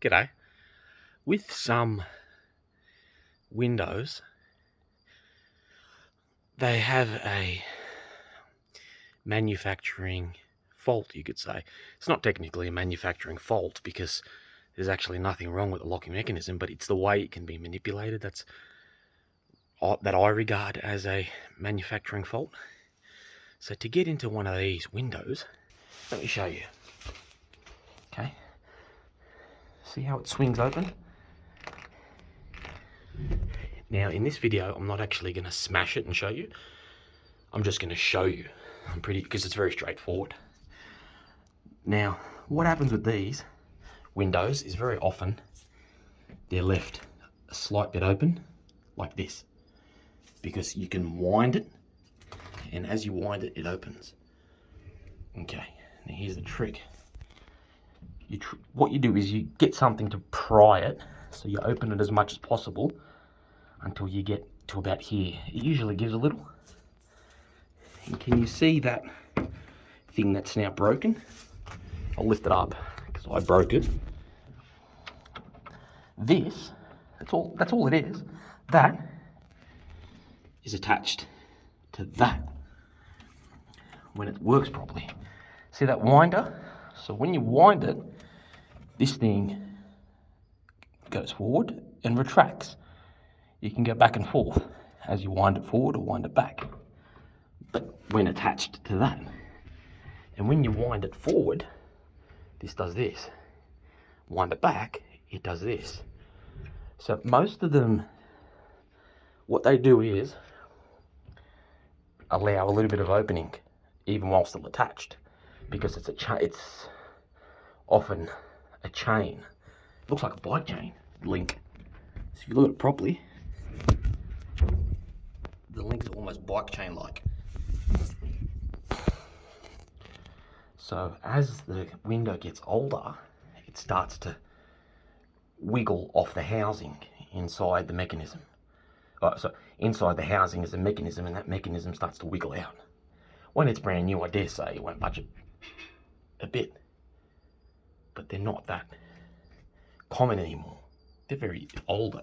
G'day. With some windows, they have a manufacturing fault, you could say. It's not technically a manufacturing fault because there's actually nothing wrong with the locking mechanism, but it's the way it can be manipulated that I regard as a manufacturing fault. So to get into one of these windows, let me show you. Okay. See how it swings open? Now in this video, I'm not actually going to smash it and show you. I'm just going to show you. Because it's very straightforward. Now, what happens with these windows is very often they're left a slight bit open like this, because you can wind it, and as you wind it, it opens. Okay, now here's the trick. What you do is you get something to pry it, so you open it as much as possible until you get to about here. It usually gives a little. And can you see that thing that's now broken? I'll lift it up because I broke it. This, that's all it is. That is attached to that when it works properly. See that winder? So when you wind it, this thing goes forward and retracts. You can go back and forth as you wind it forward or wind it back, but when attached to that. And when you wind it forward, this does this. Wind it back, it does this. So most of them, what they do is allow a little bit of opening even while still attached, because it's often a chain. It looks like a bike chain link. So if you look at it properly, the link's almost bike chain like. So as the window gets older, it starts to wiggle off the housing inside the mechanism. So inside the housing is a mechanism, and that mechanism starts to wiggle out. When it's brand new, I dare say it won't budge a bit, but they're not that common anymore. They're very old.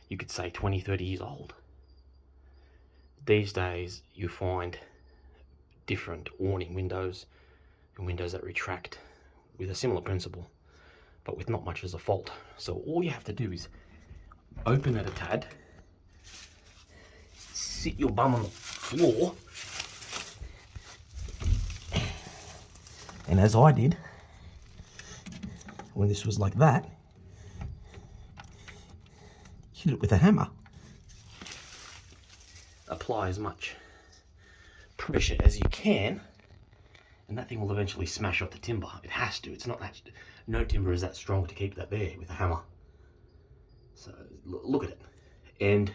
You could say 20, 30 years old. These days, you find different awning windows and windows that retract with a similar principle, but with not much as a fault. So all you have to do is open it a tad, sit your bum on the floor, and as I did when this was like that, hit it with a hammer. Apply as much pressure as you can, and that thing will eventually smash off the timber. It has to. It's not that, no timber is that strong to keep that there with a hammer. So look at it. And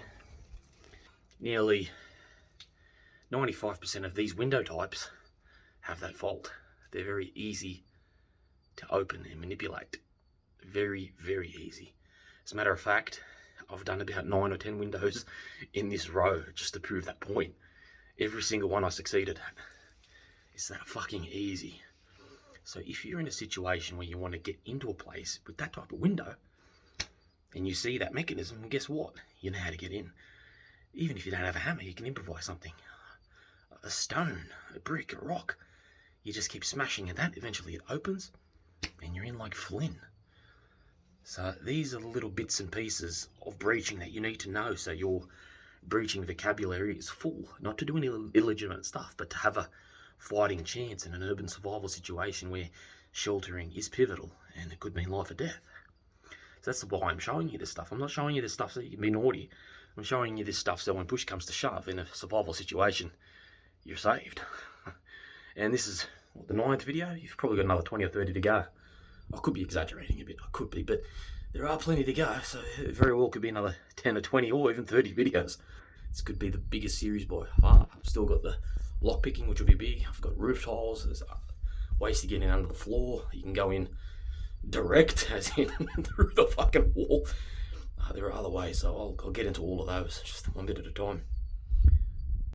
nearly 95% of these window types have that fault. They're very easy to open and manipulate. Very, very easy. As a matter of fact, I've done about 9 or 10 windows in this row just to prove that point. Every single one I succeeded at. It's that fucking easy. So if you're in a situation where you want to get into a place with that type of window, and you see that mechanism, and guess what? You know how to get in. Even if you don't have a hammer, you can improvise something. A stone, a brick, a rock. You just keep smashing at that, eventually it opens, and you're in like Flynn. So these are the little bits and pieces of breaching that you need to know, so your breaching vocabulary is full. Not to do any illegitimate stuff, but to have a fighting chance in an urban survival situation where sheltering is pivotal, and it could mean life or death. So that's why I'm showing you this stuff. I'm not showing you this stuff so you can be naughty. I'm showing you this stuff so when push comes to shove in a survival situation, you're saved. And this is the 9th video. You've probably got another 20 or 30 to go. I could be exaggerating a bit, I could be, but there are plenty to go, so it very well could be another 10 or 20 or even 30 videos. This could be the biggest series by far. I've still got the lock picking, which will be big. I've got roof tiles, there's ways to get in under the floor. You can go in direct, as in through the fucking wall. There are other ways, so I'll get into all of those, just one bit at a time.